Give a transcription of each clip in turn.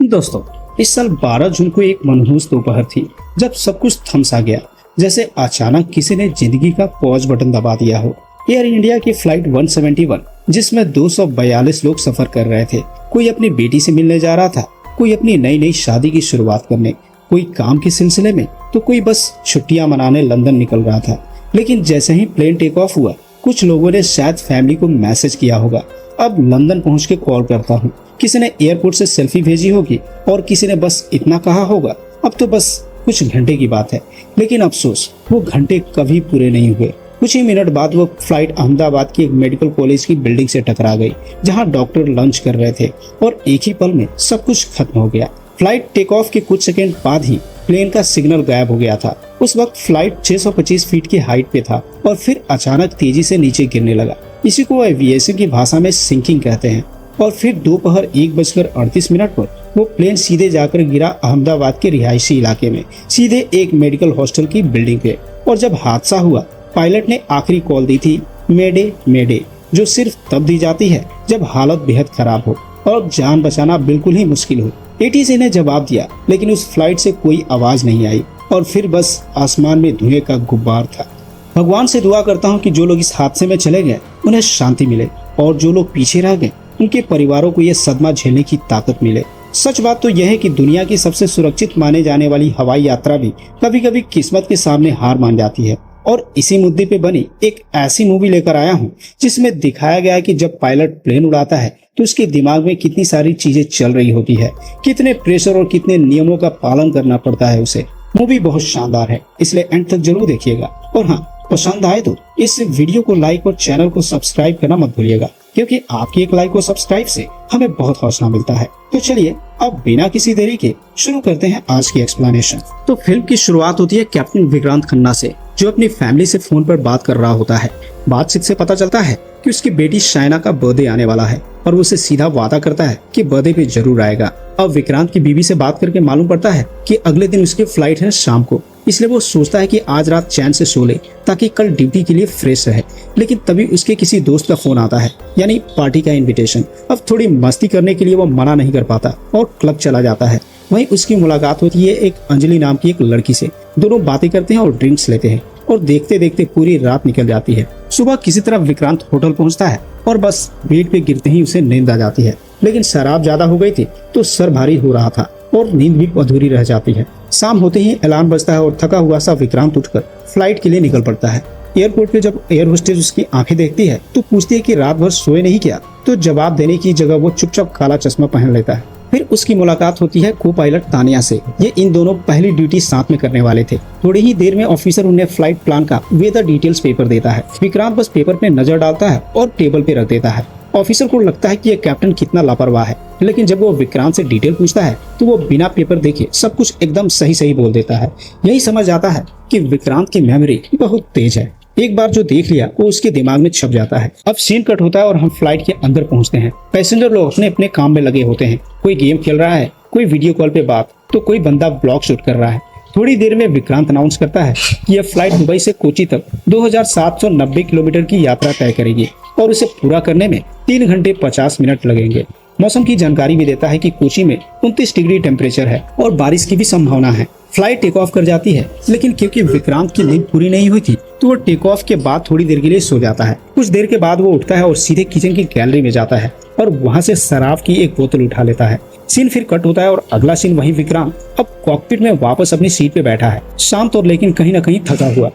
दोस्तों, इस साल 12 जून को एक मनहूस दोपहर थी जब सब कुछ थम सा गया, जैसे अचानक किसी ने जिंदगी का पॉज बटन दबा दिया हो। एयर इंडिया की फ्लाइट 171 जिसमें 242 लोग सफर कर रहे थे। कोई अपनी बेटी से मिलने जा रहा था, कोई अपनी नई नई शादी की शुरुआत करने, कोई काम के सिलसिले में, तो कोई बस छुट्टियां मनाने लंदन निकल रहा था। लेकिन जैसे ही प्लेन टेक ऑफ हुआ, कुछ लोगों ने शायद फैमिली को मैसेज किया होगा, अब लंदन पहुंच के कॉल करता हूँ। किसी ने एयरपोर्ट से सेल्फी भेजी होगी और किसी ने बस इतना कहा होगा, अब तो बस कुछ घंटे की बात है। लेकिन अफसोस, वो घंटे कभी पूरे नहीं हुए। कुछ ही मिनट बाद वो फ्लाइट अहमदाबाद की एक मेडिकल कॉलेज की बिल्डिंग से टकरा गई, जहां डॉक्टर लंच कर रहे थे, और एक ही पल में सब कुछ खत्म हो गया। फ्लाइट टेक ऑफ के कुछ सेकंड बाद ही प्लेन का सिग्नल गायब हो गया था। उस वक्त फ्लाइट 625 फीट की हाइट पे था और फिर अचानक तेजी से नीचे गिरने लगा। इसी को एविएशन की भाषा में सिंकिंग कहते हैं। और फिर दोपहर 1:38 पर वो प्लेन सीधे जाकर गिरा अहमदाबाद के रिहायशी इलाके में, सीधे एक मेडिकल हॉस्टल की बिल्डिंग पे। और जब हादसा हुआ, पायलट ने आखिरी कॉल दी थी, मेडे मेडे, जो सिर्फ तब दी जाती है जब हालत बेहद खराब हो और जान बचाना बिल्कुल ही मुश्किल हो। एटीसी ने जवाब दिया, लेकिन उस फ्लाइट से कोई आवाज नहीं आई और फिर बस आसमान में धुएं का गुब्बार था। भगवान से दुआ करता हूँ कि जो लोग इस हादसे में चले गए उन्हें शांति मिले, और जो लोग पीछे रह गए उनके परिवारों को यह सदमा झेलने की ताकत मिले। सच बात तो यह है कि दुनिया की सबसे सुरक्षित माने जाने वाली हवाई यात्रा भी कभी कभी किस्मत के सामने हार मान जाती है। और इसी मुद्दे पे बनी एक ऐसी मूवी लेकर आया हूँ जिसमें दिखाया गया है कि जब पायलट प्लेन उड़ाता है तो उसके दिमाग में कितनी सारी चीजें चल रही होती है, कितने प्रेशर और कितने नियमों का पालन करना पड़ता है उसे। मूवी बहुत शानदार है, इसलिए एंड तक जरूर देखिएगा। और हाँ, पसंद आए तो इस वीडियो को लाइक और चैनल को सब्सक्राइब करना मत भूलिएगा, क्योंकि आपकी एक लाइक और सब्सक्राइब से हमें बहुत हौसला मिलता है। तो चलिए अब बिना किसी देरी के शुरू करते हैं आज की एक्सप्लेनेशन। तो फिल्म की शुरुआत होती है कैप्टन विक्रांत खन्ना से, जो अपनी फैमिली से फोन पर बात कर रहा होता है। बातचीत से पता चलता है कि उसकी बेटी शाइना का बर्थडे आने वाला है और उसे सीधा वादा करता है कि बर्थडे पे जरूर आएगा। अब विक्रांत की बीवी से बात करके मालूम पड़ता है कि अगले दिन उसकी फ्लाइट है शाम को, इसलिए वो सोचता है कि आज रात चैन से सो ले ताकि कल ड्यूटी के लिए फ्रेश रहे। लेकिन तभी उसके किसी दोस्त का फोन आता है, यानी पार्टी का इनविटेशन। अब थोड़ी मस्ती करने के लिए वो मना नहीं कर पाता और क्लब चला जाता है। वहीं उसकी मुलाकात होती है एक अंजलि नाम की एक लड़की से। दोनों बातें करते हैं और ड्रिंक्स लेते हैं, और देखते देखते पूरी रात निकल जाती है। सुबह किसी तरह विक्रांत होटल पहुंचता है और बस बेड पे गिरते ही उसे नींद आ जाती है। लेकिन शराब ज्यादा हो गई थी तो सर भारी हो रहा था और नींद भी अधूरी रह जाती है। शाम होते ही अलार्म बजता है और थका हुआ सा विक्रांत उठकर फ्लाइट के लिए निकल पड़ता है। एयरपोर्ट पे जब एयर होस्टेस उसकी आंखें देखती है तो पूछती है कि रात भर सोए नहीं क्या, तो जवाब देने की जगह वो चुपचाप काला चश्मा पहन लेता है। फिर उसकी मुलाकात होती है को पायलट तानिया से। ये इन दोनों पहली ड्यूटी साथ में करने वाले थे। थोड़ी ही देर में ऑफिसर उन्हें फ्लाइट प्लान का वेदर डिटेल्स पेपर देता है। विक्रांत बस पेपर पे नजर डालता है और टेबल पे रख देता है। ऑफिसर को लगता है कि ये कैप्टन कितना लापरवाह है, लेकिन जब वो विक्रांत से डिटेल पूछता है तो वो बिना पेपर देखे सब कुछ एकदम सही सही बोल देता है। यही समझ आता है कि विक्रांत की मेमोरी बहुत तेज है। एक बार जो देख लिया वो उसके दिमाग में छप जाता है। अब सीन कट होता है और हम फ्लाइट के अंदर पहुंचते हैं। पैसेंजर लोग अपने अपने काम में लगे होते हैं। कोई गेम खेल रहा है, कोई वीडियो कॉल पे बात, तो कोई बंदा ब्लॉग शूट कर रहा है। थोड़ी देर में विक्रांत अनाउंस करता है कि यह फ्लाइट दुबई से कोची तक 2790 किलोमीटर की यात्रा तय करेगी और उसे पूरा करने में 3 घंटे 50 मिनट लगेंगे। मौसम की जानकारी भी देता है कि कोची में 29 डिग्री टेम्परेचर है और बारिश की भी संभावना है। फ्लाइट टेक ऑफ कर जाती है, लेकिन क्योंकि विक्रांत की नींद पूरी नहीं हुई थी तो वो टेक ऑफ के बाद थोड़ी देर के लिए सो जाता है। कुछ देर के बाद वो उठता है और सीधे किचन की गैलरी में जाता है और वहाँ से शराब की एक बोतल उठा लेता है। सीन फिर कट होता है और अगला सीन वही विक्रांत अब कॉकपिट में वापस अपनी सीट पे बैठा है, शांत और लेकिन कहीं न कहीं थका हुआ।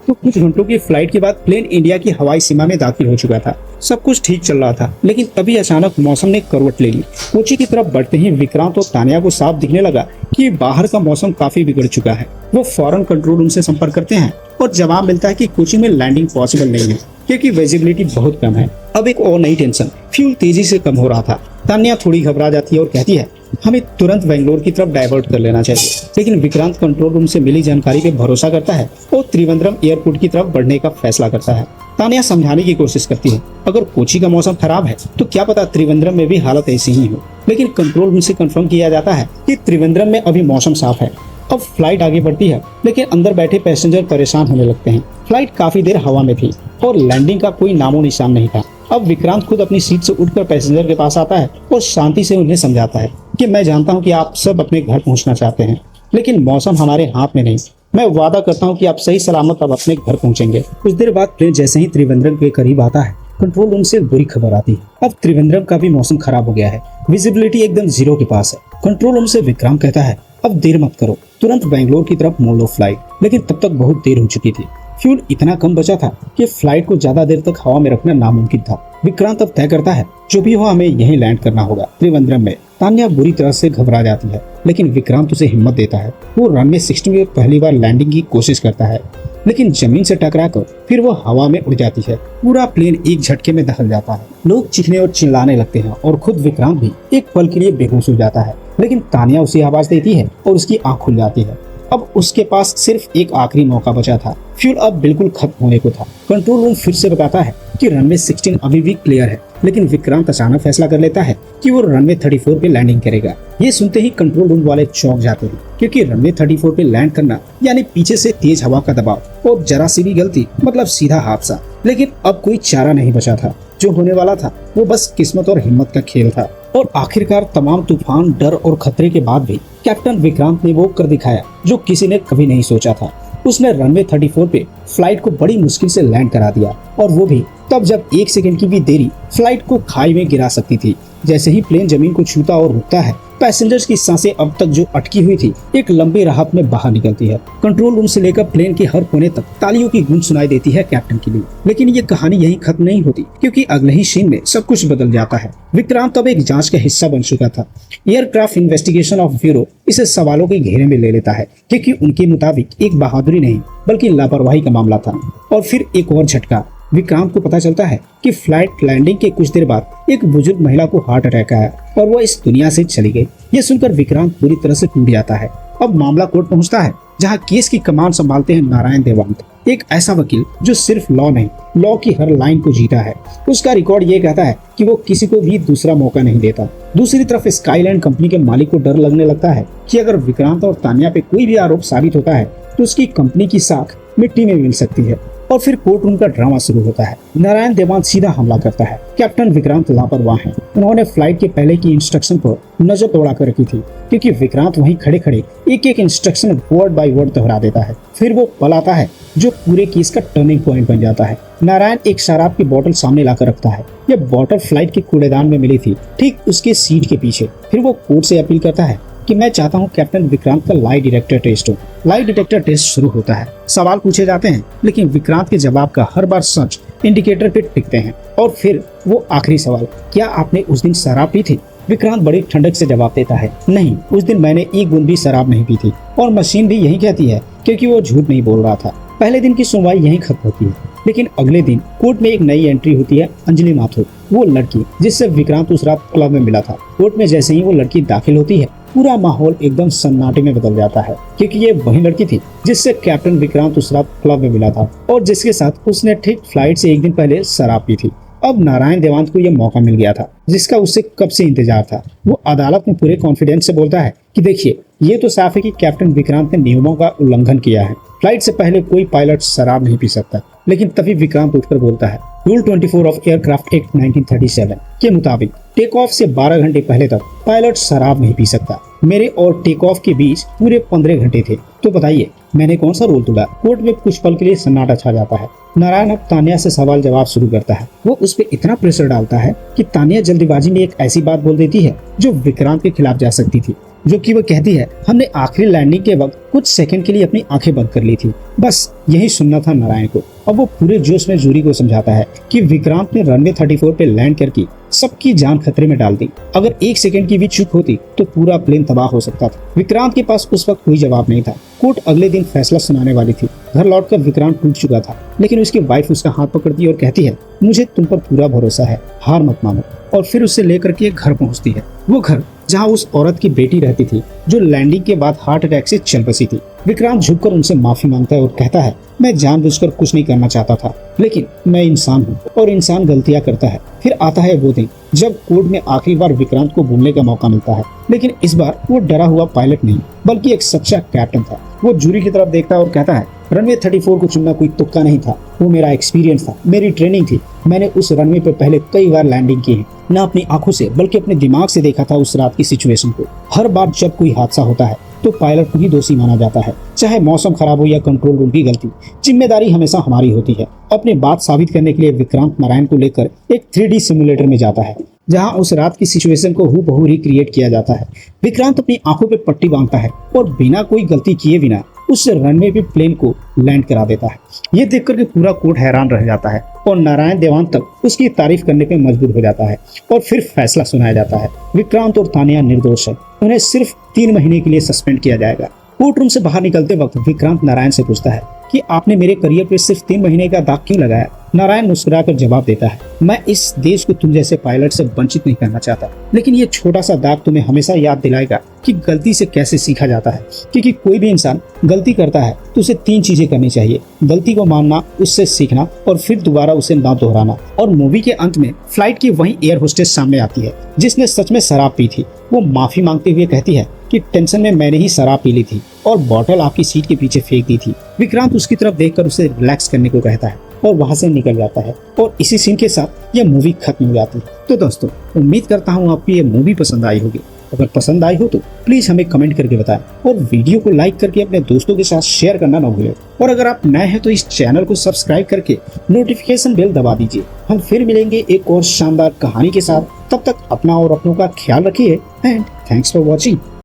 तो कुछ घंटों की फ्लाइट के बाद प्लेन इंडिया की हवाई सीमा में दाखिल हो चुका था। सब कुछ ठीक चल रहा था, लेकिन तभी अचानक मौसम ने करवट ले ली। कोची की तरफ बढ़ते ही विक्रांत और तानिया को साफ दिखने लगा कि बाहर का मौसम काफी बिगड़ चुका है। वो फौरन कंट्रोल रूम से संपर्क करते हैं और जवाब मिलता है कि कोची में लैंडिंग पॉसिबल नहीं है, क्योंकि विजिबिलिटी बहुत कम है। अब एक और नई टेंशन, फ्यूल तेजी से कम हो रहा था। तानिया थोड़ी घबरा जाती है और कहती है हमें तुरंत बेंगलोर की तरफ डाइवर्ट कर लेना चाहिए। लेकिन विक्रांत कंट्रोल रूम से मिली जानकारी पे भरोसा करता है और त्रिवेंद्रम एयरपोर्ट की तरफ बढ़ने का फैसला करता है। तानिया समझाने की कोशिश करती है अगर कोची का मौसम खराब है तो क्या पता त्रिवेंद्रम में भी हालत ऐसी ही हो। लेकिन कंट्रोल रूम से कंफर्म किया जाता है कि त्रिवेंद्रम में अभी मौसम साफ है। अब फ्लाइट आगे बढ़ती है, लेकिन अंदर बैठे पैसेंजर परेशान होने लगते हैं। फ्लाइट काफी देर हवा में थी और लैंडिंग का कोई नामो निशान नहीं था। अब विक्रांत खुद अपनी सीट से उठकर पैसेंजर के पास आता है और शांति से उन्हें समझाता है कि मैं जानता हूँ कि आप सब अपने घर पहुँचना चाहते हैं, लेकिन मौसम हमारे हाथ में नहीं। मैं वादा करता हूँ कि आप सही सलामत अब अपने घर पहुँचेंगे। कुछ देर बाद प्लेन जैसे ही त्रिवेंद्रम के करीब आता है, कंट्रोल रूम से बुरी खबर आती है। अब त्रिवेंद्रम का भी मौसम खराब हो गया है, विजिबिलिटी एकदम जीरो के पास है। कंट्रोल रूम से विक्रांत कहता है, अब देर मत करो, तुरंत बेंगलोर की तरफ मोड़ लो फ्लाइट। लेकिन तब तक बहुत देर हो चुकी थी। फ्यूल इतना कम बचा था कि फ्लाइट को ज्यादा देर तक हवा में रखना नामुमकिन था। विक्रांत अब तय करता है, जो भी हो हमें यहीं लैंड करना होगा त्रिवेंद्रम में। तान्या बुरी तरह से घबरा जाती है, लेकिन विक्रांत उसे हिम्मत देता है। वो रनवे 16 में पहली बार लैंडिंग की कोशिश करता है, लेकिन जमीन से टकराकर फिर वो हवा में उड़ जाती है। पूरा प्लेन एक झटके में दहल जाता है। लोग चीखने और चिल्लाने लगते हैं और खुद विक्रांत भी एक पल के लिए बेहोश हो जाता है। लेकिन तान्या उसे आवाज देती है और उसकी आंख खुल जाती है। अब उसके पास सिर्फ एक आखिरी मौका बचा था। फ्यूल अब बिल्कुल खत्म होने को था। कंट्रोल रूम फिर से बताता है कि रनवे 16 अभी भी क्लियर है, लेकिन विक्रांत अचानक फैसला कर लेता है कि वो रनवे 34 पे लैंडिंग करेगा। ये सुनते ही कंट्रोल रूम वाले चौंक जाते हैं, क्योंकि रनवे 34 पे लैंड करना यानी पीछे से तेज हवा का दबाव और जरा सी भी गलती मतलब सीधा हादसा। लेकिन अब कोई चारा नहीं बचा था। जो होने वाला था वो बस किस्मत और हिम्मत का खेल था। और आखिरकार तमाम तूफान, डर और खतरे के बाद भी कैप्टन विक्रांत ने वो कर दिखाया जो किसी ने कभी नहीं सोचा था। उसने रनवे 34 पे फ्लाइट को बड़ी मुश्किल से लैंड करा दिया, और वो भी तब जब 1 सेकंड की भी देरी फ्लाइट को खाई में गिरा सकती थी। जैसे ही प्लेन जमीन को छूता और रुकता है, पैसेंजर्स की सांसें अब तक जो अटकी हुई थी एक लंबी राहत में बाहर निकलती है। कंट्रोल रूम से लेकर प्लेन के हर कोने तक तालियों की गूंज सुनाई देती है कैप्टन के लिए। लेकिन ये कहानी यहीं खत्म नहीं होती, क्योंकि अगले ही सीन में सब कुछ बदल जाता है। विक्रांत अब एक जांच का हिस्सा बन चुका था। एयरक्राफ्ट इन्वेस्टिगेशन ऑफ ब्यूरो इसे सवालों के घेरे में ले लेता है, क्योंकि उनके मुताबिक एक बहादुरी नहीं बल्कि लापरवाही का मामला था। और फिर एक और झटका। विक्रांत को पता चलता है कि फ्लाइट लैंडिंग के कुछ देर बाद एक बुजुर्ग महिला को हार्ट अटैक आया और वो इस दुनिया से चली गई। ये सुनकर विक्रांत पूरी तरह से टूट जाता है। अब मामला कोर्ट पहुंचता है, जहां केस की कमान संभालते हैं नारायण देवांत, एक ऐसा वकील जो सिर्फ लॉ नहीं, लॉ की हर लाइन को जीता है। उसका रिकॉर्ड ये कहता है कि वो किसी को भी दूसरा मौका नहीं देता। दूसरी तरफ स्काईलैंड कंपनी के मालिक को डर लगने लगता है कि अगर विक्रांत और तान्या पे कोई भी आरोप साबित होता है तो उसकी कंपनी की साख मिट्टी में मिल सकती है। और फिर कोर्ट रूम का ड्रामा शुरू होता है। नारायण देवांत सीधा हमला करता है। कैप्टन विक्रांत लापरवाह हैं। उन्होंने फ्लाइट के पहले की इंस्ट्रक्शन पर नजर दौड़ा कर रखी थी, क्योंकि विक्रांत वहीं खड़े खड़े एक एक इंस्ट्रक्शन वर्ड बाय वर्ड दोहरा देता है। फिर वो पल आता है जो पूरे केस का टर्निंग पॉइंट बन जाता है। नारायण एक शराब की बोतल सामने लाकर रखता है। यह बोतल फ्लाइट के कूड़ेदान में मिली थी, ठीक उसके सीट के पीछे। फिर वो कोर्ट से अपील करता है कि मैं चाहता हूं कैप्टन विक्रांत का लाई डिटेक्टर टेस्ट हो। लाई डिटेक्टर टेस्ट शुरू होता है। सवाल पूछे जाते हैं, लेकिन विक्रांत के जवाब का हर बार सच इंडिकेटर पे टिकते हैं। और फिर वो आखिरी सवाल, क्या आपने उस दिन शराब पी थी? विक्रांत बड़ी ठंडक से जवाब देता है, नहीं, उस दिन मैंने एक बूंद भी शराब नहीं पी थी। और मशीन भी यही कहती है, क्योंकि वो झूठ नहीं बोल रहा था। पहले दिन की सुनवाई यहीं खत्म होती है, लेकिन अगले दिन कोर्ट में एक नई एंट्री होती है। अंजलि माथुर, वो लड़की जिससे विक्रांत उस रात क्लब में मिला था। कोर्ट में जैसे ही वो लड़की दाखिल होती है, पूरा माहौल एकदम सन्नाटे में बदल जाता है, क्योंकि ये वही लड़की थी जिससे कैप्टन विक्रांत उस रात क्लब में मिला था और जिसके साथ उसने ठीक फ्लाइट से एक दिन पहले शराब पी थी। अब नारायण देवांत को यह मौका मिल गया था, जिसका उससे कब से इंतजार था। वो अदालत में पूरे कॉन्फिडेंस से बोलता है कि देखिए, ये तो साफ है कि कैप्टन विक्रांत ने नियमों का उल्लंघन किया है। फ्लाइट से पहले कोई पायलट शराब नहीं पी सकता। लेकिन तभी विक्रांत उठकर बोलता है, रूल 24 ऑफ एयरक्राफ्ट एक्ट 1937 के मुताबिक टेक ऑफ से 12 घंटे पहले तक पायलट शराब नहीं पी सकता। मेरे और टेक ऑफ के बीच पूरे 15 घंटे थे, तो बताइए मैंने कौन सा रूल तोड़ा? कोर्ट में कुछ पल के लिए सन्नाटा छा जाता है। नारायण अब तान्या से सवाल जवाब शुरू करता है। वो उस पर इतना प्रेशर डालता है कि तान्या जल्दीबाजी में एक ऐसी बात बोल देती है जो विक्रांत के खिलाफ जा सकती थी, जो कि वो कहती है, हमने आखिरी लैंडिंग के वक्त कुछ सेकंड के लिए अपनी आंखें बंद कर ली थी। बस यही सुनना था नारायण को। अब वो पूरे जोश में जूरी को समझाता है कि विक्रांत ने रनवे 34 पे लैंड करके सबकी जान खतरे में डाल दी। अगर 1 सेकंड की भी चूक होती तो पूरा प्लेन तबाह हो सकता था। विक्रांत के पास उस वक्त कोई जवाब नहीं था। कोर्ट अगले दिन फैसला सुनाने वाली थी। घर लौटकर विक्रांत टूट चुका था, लेकिन उसकी वाइफ उसका हाथ पकड़ती है और कहती है, मुझे तुम पर पूरा भरोसा है, हार मत मानो। और फिर उसे लेकर के घर पहुंचती है। वो घर जहां उस औरत की बेटी रहती थी, जो लैंडिंग के बाद हार्ट अटैक से चल बसी थी। विक्रांत झुककर उनसे माफी मांगता है और कहता है, मैं जानबूझकर कुछ नहीं करना चाहता था, लेकिन मैं इंसान हूँ और इंसान गलतियां करता है। फिर आता है वो दिन जब कोर्ट में आखिरी बार विक्रांत को बोलने का मौका मिलता है, लेकिन इस बार वो डरा हुआ पायलट नहीं बल्कि एक सच्चा कैप्टन था। वो जूरी की तरफ देखता है और कहता है, रनवे 34 को चुनना कोई तुक्का नहीं था, वो मेरा एक्सपीरियंस था, मेरी ट्रेनिंग थी मैंने उस रनवे पर पहले कई बार लैंडिंग की है, न अपनी आंखों से बल्कि अपने दिमाग से देखा था उस रात की सिचुएशन को। हर बार जब कोई हादसा होता है तो पायलट को ही दोषी माना जाता है, चाहे मौसम खराब हो या कंट्रोल रूम की गलती। जिम्मेदारी हमेशा हमारी होती है। अपनी बात साबित करने के लिए विक्रांत नारायण को लेकर एक 3D सिमुलेटर में जाता है, जहां उस रात की सिचुएशन को हूबहू रिक्रिएट किया जाता है। विक्रांत अपनी आंखों पे पट्टी बांधता है और बिना कोई गलती किए बिना उस रनवे पे प्लेन को लैंड करा देता है। ये देखकर के पूरा कोर्ट हैरान रह जाता है और नारायण देवान तक उसकी तारीफ करने पे मजबूर हो जाता है और फिर फैसला सुनाया जाता है। विक्रांत और तानिया निर्दोष है, उन्हें सिर्फ 3 महीने के लिए सस्पेंड किया जाएगा। कोर्ट रूम से बाहर निकलते वक्त विक्रांत नारायण से पूछता है कि आपने मेरे करियर पे सिर्फ 3 महीने का दाग क्यों लगाया। नारायण मुस्कुराकर जवाब देता है, मैं इस देश को तुम जैसे पायलट से वंचित नहीं करना चाहता, लेकिन ये छोटा सा दाग तुम्हें हमेशा याद दिलाएगा कि गलती से कैसे सीखा जाता है। क्योंकि कोई भी इंसान गलती करता है तो उसे 3 चीजें करनी चाहिए: गलती को मानना, उससे सीखना और फिर दोबारा उसे ना दोहराना। और मूवी के अंत में फ्लाइट की वही एयर होस्टेस सामने आती है जिसने सच में शराब पी थी। वो माफी मांगते हुए कहती है कि टेंशन में मैंने ही शराब पी ली थी और बोतल आपकी सीट के पीछे फेंक दी थी। विक्रांत उसकी तरफ देखकर उसे रिलैक्स करने को कहता है और वहां से निकल जाता है और इसी सीन के साथ यह मूवी खत्म हो जाती है। तो दोस्तों, उम्मीद करता हूँ आपको ये मूवी पसंद आई होगी। अगर पसंद आई हो तो प्लीज हमें कमेंट करके बताएं और वीडियो को लाइक करके अपने दोस्तों के साथ शेयर करना ना भूलें। और अगर आप नए हैं तो इस चैनल को सब्सक्राइब करके नोटिफिकेशन बेल दबा दीजिए। हम फिर मिलेंगे एक और शानदार कहानी के साथ। तब तक अपना और अपनों का ख्याल रखिए एंड थैंक्स फॉर वॉचिंग।